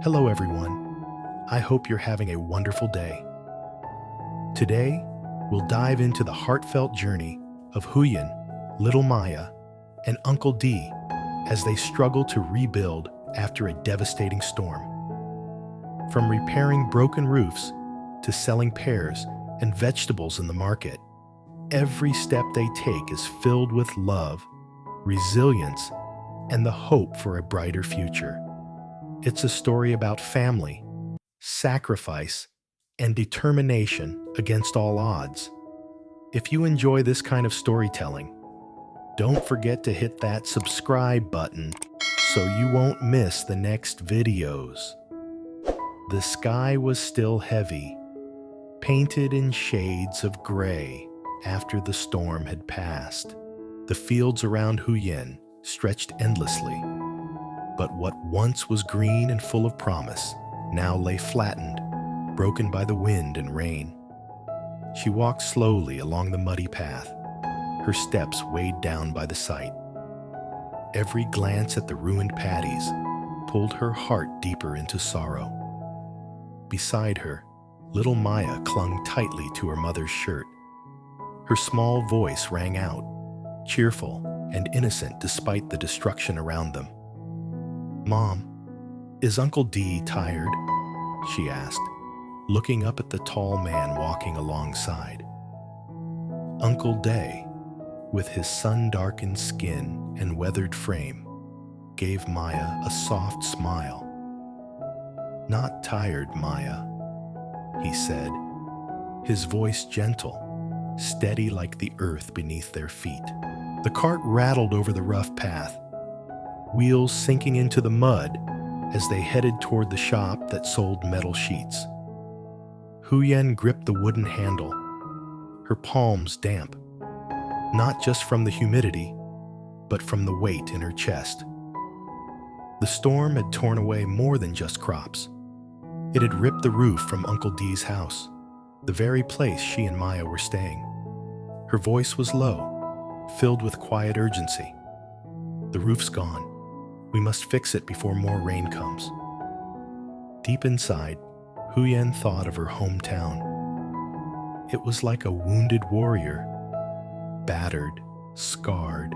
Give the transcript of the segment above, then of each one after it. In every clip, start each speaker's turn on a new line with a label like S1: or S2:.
S1: Hello everyone. I hope you're having a wonderful day. Today, we'll dive into the heartfelt journey of Huyen, little Maya, and Uncle D as they struggle to rebuild after a devastating storm. From repairing broken roofs to selling pears and vegetables in the market, every step they take is filled with love, resilience, and the hope for a brighter future. It's a story about family, sacrifice, and determination against all odds. If you enjoy this kind of storytelling, don't forget to hit that subscribe button so you won't miss the next videos. The sky was still heavy, painted in shades of gray after the storm had passed. The fields around Huyen stretched endlessly, but what once was green and full of promise now lay flattened, broken by the wind and rain. She walked slowly along the muddy path, her steps weighed down by the sight. Every glance at the ruined paddies pulled her heart deeper into sorrow. Beside her, little Maya clung tightly to her mother's shirt. Her small voice rang out, cheerful and innocent despite the destruction around them. "Mom, is Uncle D tired?" she asked, looking up at the tall man walking alongside. Uncle Day, with his sun-darkened skin and weathered frame, gave Maya a soft smile. "Not tired, Maya," he said, his voice gentle, steady like the earth beneath their feet. The cart rattled over the rough path, wheels sinking into the mud as they headed toward the shop that sold metal sheets. Huyen gripped the wooden handle, her palms damp, not just from the humidity, but from the weight in her chest. The storm had torn away more than just crops. It had ripped the roof from Uncle D's house, the very place she and Maya were staying. Her voice was low, filled with quiet urgency. "The roof's gone. We must fix it before more rain comes." Deep inside, Huyen thought of her hometown. It was like a wounded warrior, battered, scarred,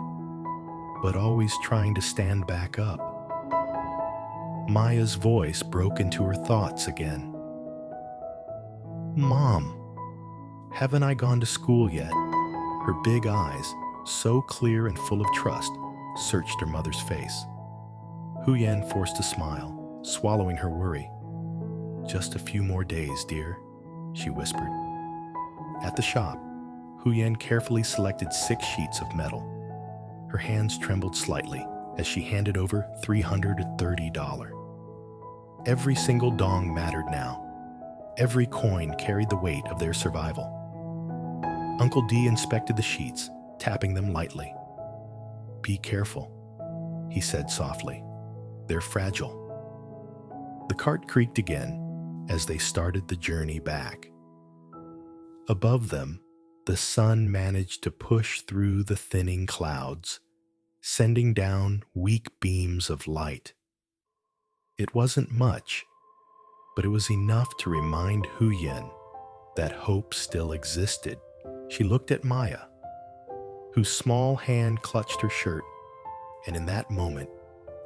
S1: but always trying to stand back up. Maya's voice broke into her thoughts again. "Mom, haven't I gone to school yet?" Her big eyes, so clear and full of trust, searched her mother's face. Huyen forced a smile, swallowing her worry. "Just a few more days, dear," she whispered. At the shop, Huyen carefully selected 6 sheets of metal. Her hands trembled slightly as she handed over $330. Every single dong mattered now. Every coin carried the weight of their survival. Uncle D inspected the sheets, tapping them lightly. "Be careful," he said softly. "They're fragile." The cart creaked again as they started the journey back. Above them, the sun managed to push through the thinning clouds, sending down weak beams of light. It wasn't much, but it was enough to remind Huyen that hope still existed. She looked at Maya, whose small hand clutched her shirt, and in that moment,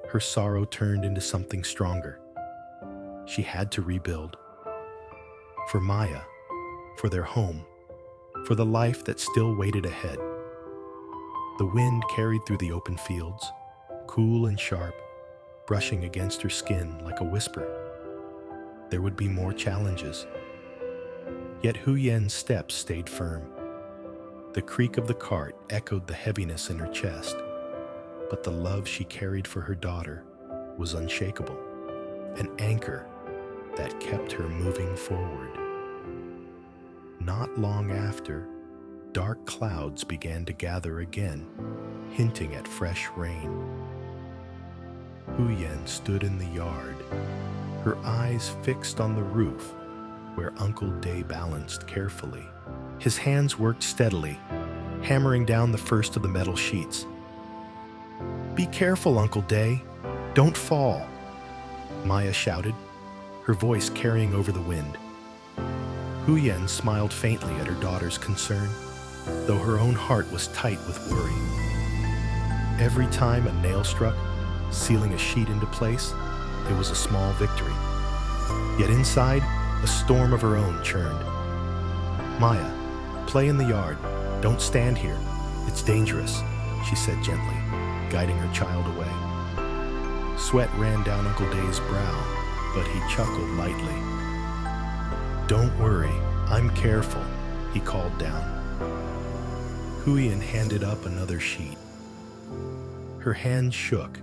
S1: her sorrow turned into something stronger. She had to rebuild. For Maya, for their home, for the life that still waited ahead. The wind carried through the open fields, cool and sharp, brushing against her skin like a whisper. There would be more challenges. Yet Huyen's steps stayed firm. The creak of the cart echoed the heaviness in her chest, but the love she carried for her daughter was unshakable, an anchor that kept her moving forward. Not long after, dark clouds began to gather again, hinting at fresh rain. Huyen stood in the yard, her eyes fixed on the roof where Uncle Day balanced carefully. His hands worked steadily, hammering down the first of the metal sheets. "Be careful, Uncle Day. Don't fall," Maya shouted, her voice carrying over the wind. Huyen smiled faintly at her daughter's concern, though her own heart was tight with worry. Every time a nail struck, sealing a sheet into place, it was a small victory. Yet inside, a storm of her own churned. "Maya, play in the yard. Don't stand here. It's dangerous," she said gently, guiding her child away. Sweat ran down Uncle Day's brow, but he chuckled lightly. "Don't worry, I'm careful," he called down. Huyen handed up another sheet. Her hand shook,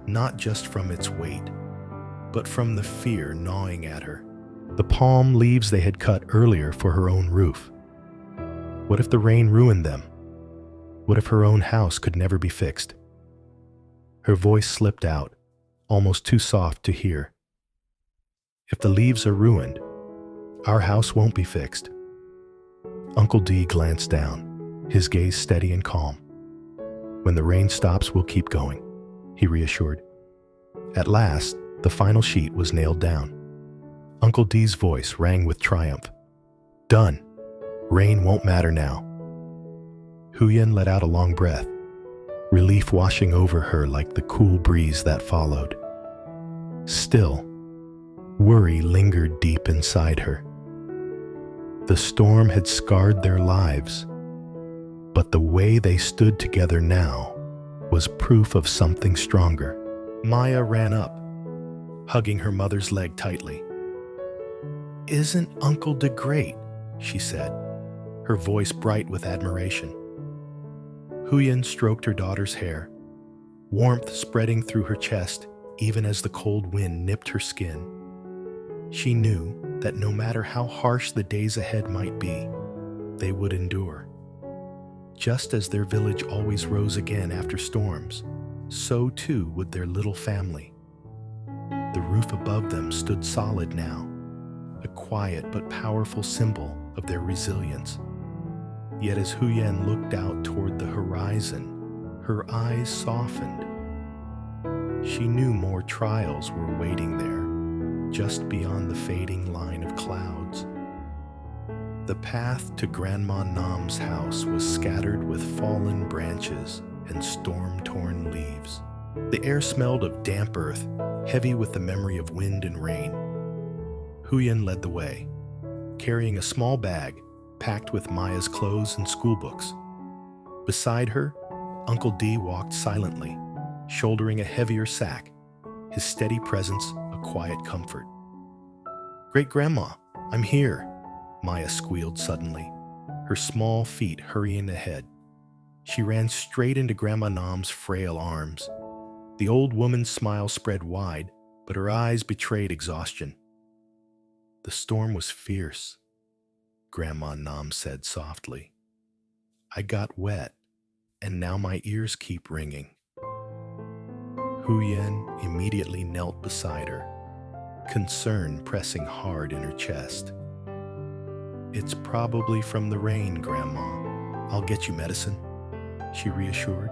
S1: not just from its weight, but from the fear gnawing at her. The palm leaves they had cut earlier for her own roof. What if the rain ruined them? What if her own house could never be fixed? Her voice slipped out, almost too soft to hear. "If the leaves are ruined, our house won't be fixed." Uncle D glanced down, his gaze steady and calm. "When the rain stops, we'll keep going," he reassured. At last, the final sheet was nailed down. Uncle D's voice rang with triumph. "Done. Rain won't matter now." Huyen let out a long breath, relief washing over her like the cool breeze that followed. Still, worry lingered deep inside her. The storm had scarred their lives, but the way they stood together now was proof of something stronger. Maya ran up, hugging her mother's leg tightly. "Isn't Uncle De great?" she said, her voice bright with admiration. Huyen stroked her daughter's hair, warmth spreading through her chest even as the cold wind nipped her skin. She knew that no matter how harsh the days ahead might be, they would endure. Just as their village always rose again after storms, so too would their little family. The roof above them stood solid now, a quiet but powerful symbol of their resilience. Yet as Huyen looked out toward the horizon, her eyes softened. She knew more trials were waiting there, just beyond the fading line of clouds. The path to Grandma Nam's house was scattered with fallen branches and storm-torn leaves. The air smelled of damp earth, heavy with the memory of wind and rain. Huyen led the way, carrying a small bag packed with Maya's clothes and school books. Beside her, Uncle D walked silently, shouldering a heavier sack, his steady presence a quiet comfort. "Great-Grandma, I'm here," Maya squealed suddenly, her small feet hurrying ahead. She ran straight into Grandma Nam's frail arms. The old woman's smile spread wide, but her eyes betrayed exhaustion. "The storm was fierce," Grandma Nam said softly. "I got wet, and now my ears keep ringing." Huyen immediately knelt beside her, concern pressing hard in her chest. "It's probably from the rain, Grandma. I'll get you medicine," she reassured.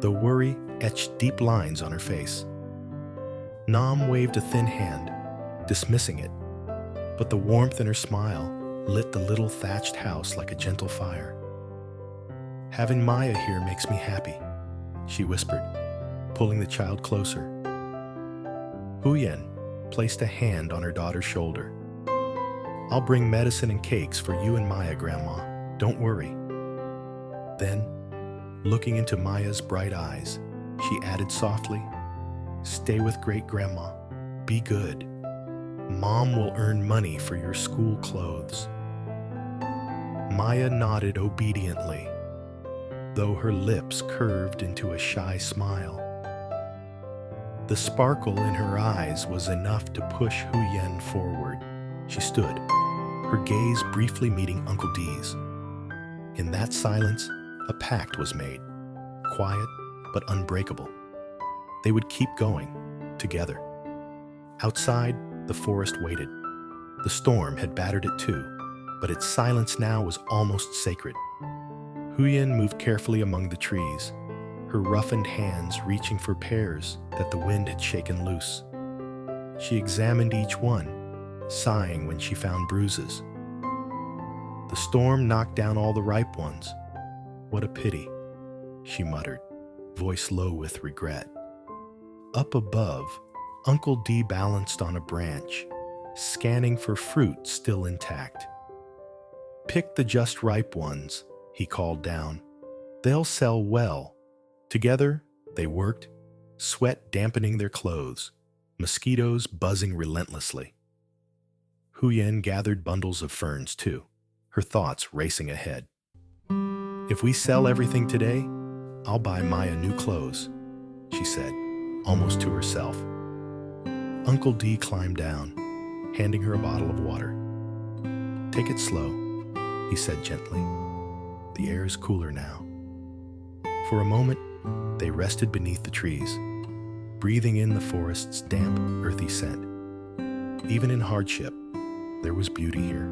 S1: The worry etched deep lines on her face. Nam waved a thin hand, dismissing it, but the warmth in her smile lit the little thatched house like a gentle fire. "Having Maya here makes me happy," she whispered, pulling the child closer. Huyen placed a hand on her daughter's shoulder. "I'll bring medicine and cakes for you and Maya, Grandma. Don't worry." Then, looking into Maya's bright eyes, she added softly, "Stay with Great-Grandma. Be good. Mom will earn money for your school clothes." Maya nodded obediently, though her lips curved into a shy smile. The sparkle in her eyes was enough to push Huyen forward. She stood, her gaze briefly meeting Uncle D's. In that silence, a pact was made, quiet but unbreakable. They would keep going, together. Outside, the forest waited. The storm had battered it too, but its silence now was almost sacred. Huyen moved carefully among the trees, her roughened hands reaching for pears that the wind had shaken loose. She examined each one, sighing when she found bruises. The storm knocked down all the ripe ones. What a pity, she muttered, voice low with regret. Up above, Uncle D balanced on a branch, scanning for fruit still intact. Pick the just ripe ones, he called down. They'll sell well. Together, they worked, sweat dampening their clothes, mosquitoes buzzing relentlessly. Huyen gathered bundles of ferns too, her thoughts racing ahead. If we sell everything today, I'll buy Maya new clothes, she said, almost to herself. Uncle D climbed down, handing her a bottle of water. Take it slow, he said gently. The air is cooler now. For a moment, they rested beneath the trees, breathing in the forest's damp, earthy scent. Even in hardship, there was beauty here.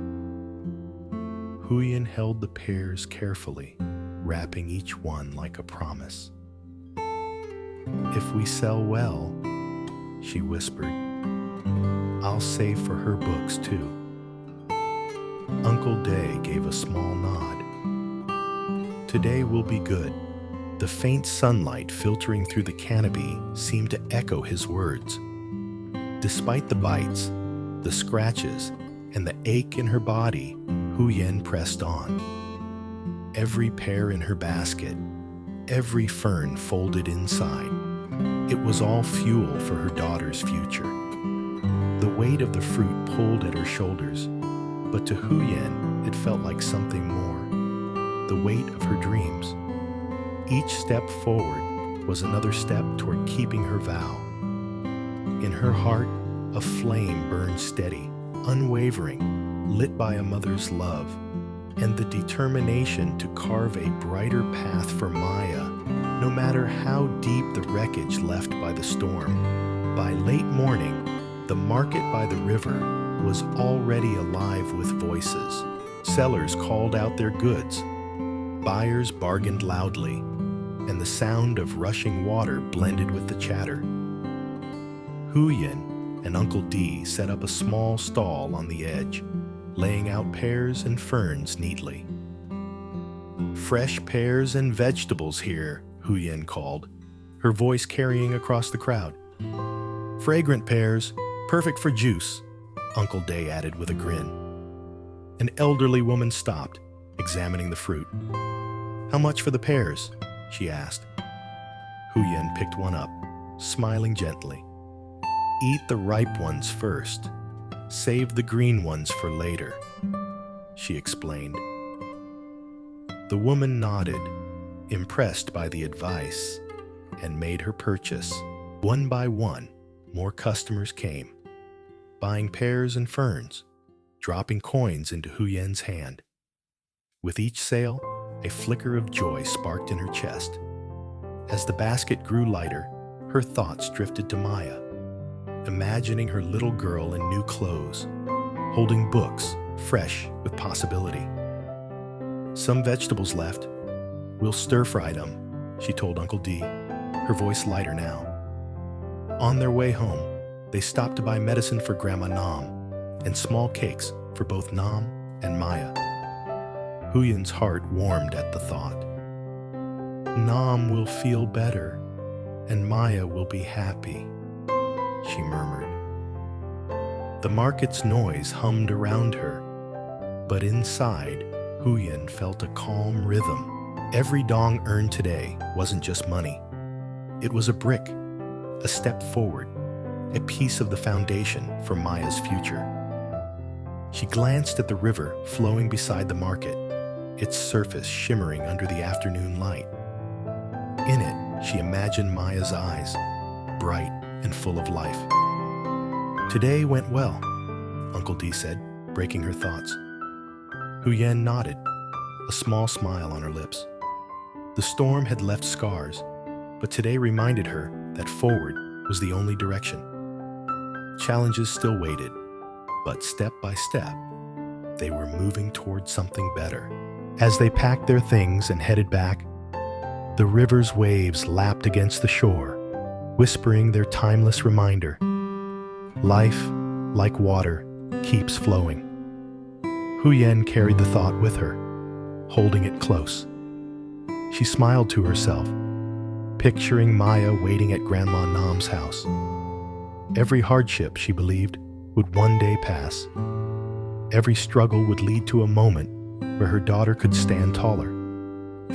S1: Huyen held the pears carefully, wrapping each one like a promise. If we sell well, she whispered, I'll save for her books too. Uncle Day gave a small nod. Today will be good. The faint sunlight filtering through the canopy seemed to echo his words. Despite the bites, the scratches, and the ache in her body, Huyen pressed on. Every pear in her basket, every fern folded inside. It was all fuel for her daughter's future. The weight of the fruit pulled at her shoulders, but to Huyen it felt like something more, the weight of her dreams. Each step forward was another step toward keeping her vow. In her heart, a flame burned steady, unwavering, lit by a mother's love, and the determination to carve a brighter path for Maya, no matter how deep the wreckage left by the storm. By late morning, the market by the river was already alive with voices. Sellers called out their goods. Buyers bargained loudly, and the sound of rushing water blended with the chatter. Huyen and Uncle D set up a small stall on the edge, laying out pears and ferns neatly. Fresh pears and vegetables here, Huyen called, her voice carrying across the crowd. Fragrant pears, perfect for juice, Uncle Day added with a grin. An elderly woman stopped, examining the fruit. How much for the pears? She asked. Huyen picked one up, smiling gently. Eat the ripe ones first. Save the green ones for later, she explained. The woman nodded, impressed by the advice, and made her purchase. One by one, more customers came, buying pears and ferns, dropping coins into Huyen's hand. With each sale, a flicker of joy sparked in her chest. As the basket grew lighter, her thoughts drifted to Maya, imagining her little girl in new clothes, holding books, fresh with possibility. Some vegetables left. We'll stir-fry them, she told Uncle D, her voice lighter now. On their way home, they stopped to buy medicine for Grandma Nam and small cakes for both Nam and Maya. Huyen's heart warmed at the thought. Nam will feel better, and Maya will be happy, she murmured. The market's noise hummed around her, but inside, Huyen felt a calm rhythm. Every dong earned today wasn't just money. It was a brick, a step forward, a piece of the foundation for Maya's future. She glanced at the river flowing beside the market, its surface shimmering under the afternoon light. In it, she imagined Maya's eyes, bright and full of life. Today went well, Uncle D said, breaking her thoughts. Huyen nodded, a small smile on her lips. The storm had left scars, but today reminded her that forward was the only direction. Challenges still waited, but step by step, they were moving toward something better. As they packed their things and headed back, the river's waves lapped against the shore, whispering their timeless reminder. Life, like water, keeps flowing. Huyen carried the thought with her, holding it close. She smiled to herself, picturing Maya waiting at Grandma Nam's house. Every hardship, she believed, would one day pass. Every struggle would lead to a moment where her daughter could stand taller,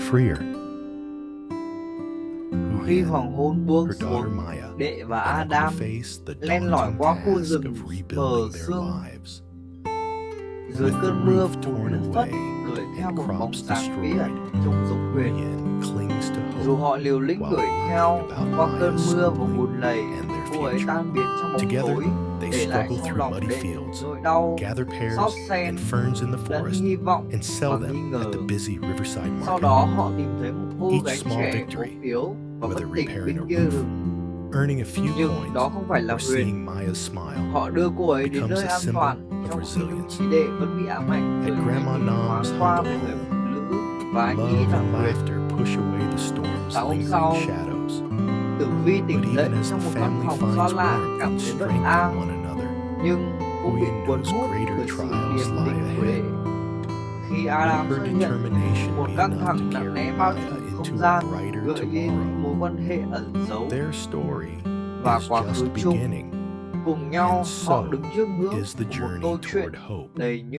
S1: freer.
S2: Khi hoàng hôn buông
S1: Her daughter
S2: xuống,
S1: Maya
S2: Đệ và
S1: and Uncle
S2: Adam
S1: face the
S2: len lỏi
S1: daunting
S2: qua khu
S1: task
S2: rừng
S1: of
S2: bờ
S1: rebuilding their
S2: sương.
S1: lives.
S2: Dưới
S1: With the
S2: cơn mưa
S1: roof
S2: phủ
S1: torn
S2: lất phất,
S1: away
S2: gửi theo
S1: and
S2: một bóng
S1: crops
S2: sáng bí ẩn
S1: destroyed,
S2: trong giống huyền.
S1: Huyen clings to
S2: Dù
S1: hope
S2: họ liều lĩnh
S1: while
S2: đuổi
S1: worrying
S2: theo
S1: about
S2: qua cơn
S1: Maya's
S2: mưa và
S1: schooling
S2: bùn lầy,
S1: and their
S2: cô ấy
S1: future.
S2: tan biến trong bóng
S1: Together,
S2: tối,
S1: they
S2: để lại
S1: struggle
S2: trong
S1: through
S2: lòng
S1: muddy
S2: Đệ
S1: fields,
S2: nỗi đau,
S1: gather pears
S2: xót xen,
S1: and ferns in the
S2: lẫn
S1: forest,
S2: hy vọng
S1: and sell
S2: và nghi
S1: them
S2: ngờ.
S1: at the busy riverside
S2: Sau
S1: market.
S2: đó họ tìm thấy một cô
S1: Each
S2: gái
S1: small
S2: trẻ
S1: victory,
S2: ốm yếu và bất
S1: whether
S2: tỉnh
S1: repairing
S2: bên
S1: a
S2: kia
S1: roof,
S2: rừng.
S1: earning a few
S2: Nhưng
S1: coins,
S2: đó không phải là
S1: or
S2: Huyền.
S1: seeing Maya's smile,
S2: Họ đưa cô ấy đến
S1: becomes
S2: nơi
S1: a
S2: an
S1: symbol
S2: toàn,
S1: of
S2: trong khi
S1: resilience.
S2: chị Đệ vẫn bị ám ảnh
S1: At
S2: bởi
S1: Grandma
S2: suy nghĩ thoáng
S1: Nam's
S2: qua
S1: humble
S2: về người
S1: home,
S2: phụ nữ và anh nghĩ
S1: love
S2: rằng
S1: and
S2: Huyền.
S1: laughter push away the storm's
S2: Sáng hôm
S1: lingering
S2: sau,
S1: shadows.
S2: Tử Vi
S1: But
S2: tỉnh dậy
S1: even as
S2: trong
S1: the
S2: một căn
S1: family
S2: phòng xa
S1: finds
S2: lạ,
S1: warmth
S2: cảm
S1: and
S2: thấy bất
S1: strength in
S2: an,
S1: one another,
S2: nhưng cũng bị
S1: Huyen
S2: cuốn
S1: knows
S2: hút
S1: greater
S2: bởi sự
S1: trials
S2: điềm
S1: lie
S2: tĩnh của Đệ.
S1: ahead.
S2: Khi
S1: Let
S2: Adam
S1: her
S2: xuất hiện,
S1: determination
S2: một
S1: be
S2: căng
S1: enough
S2: thẳng
S1: to
S2: nặng
S1: carry
S2: nề bao
S1: Maya
S2: trùm không
S1: into a
S2: gian,
S1: brighter
S2: gợi đến
S1: tomorrow.
S2: mối quan hệ ẩn giấu
S1: Their story
S2: và
S1: is
S2: quá
S1: just
S2: khứ chung.
S1: beginning,
S2: Cùng nhau,
S1: and
S2: họ
S1: so
S2: đứng trước ngưỡng
S1: is the
S2: của một
S1: journey
S2: câu chuyện
S1: toward hope.
S2: đầy những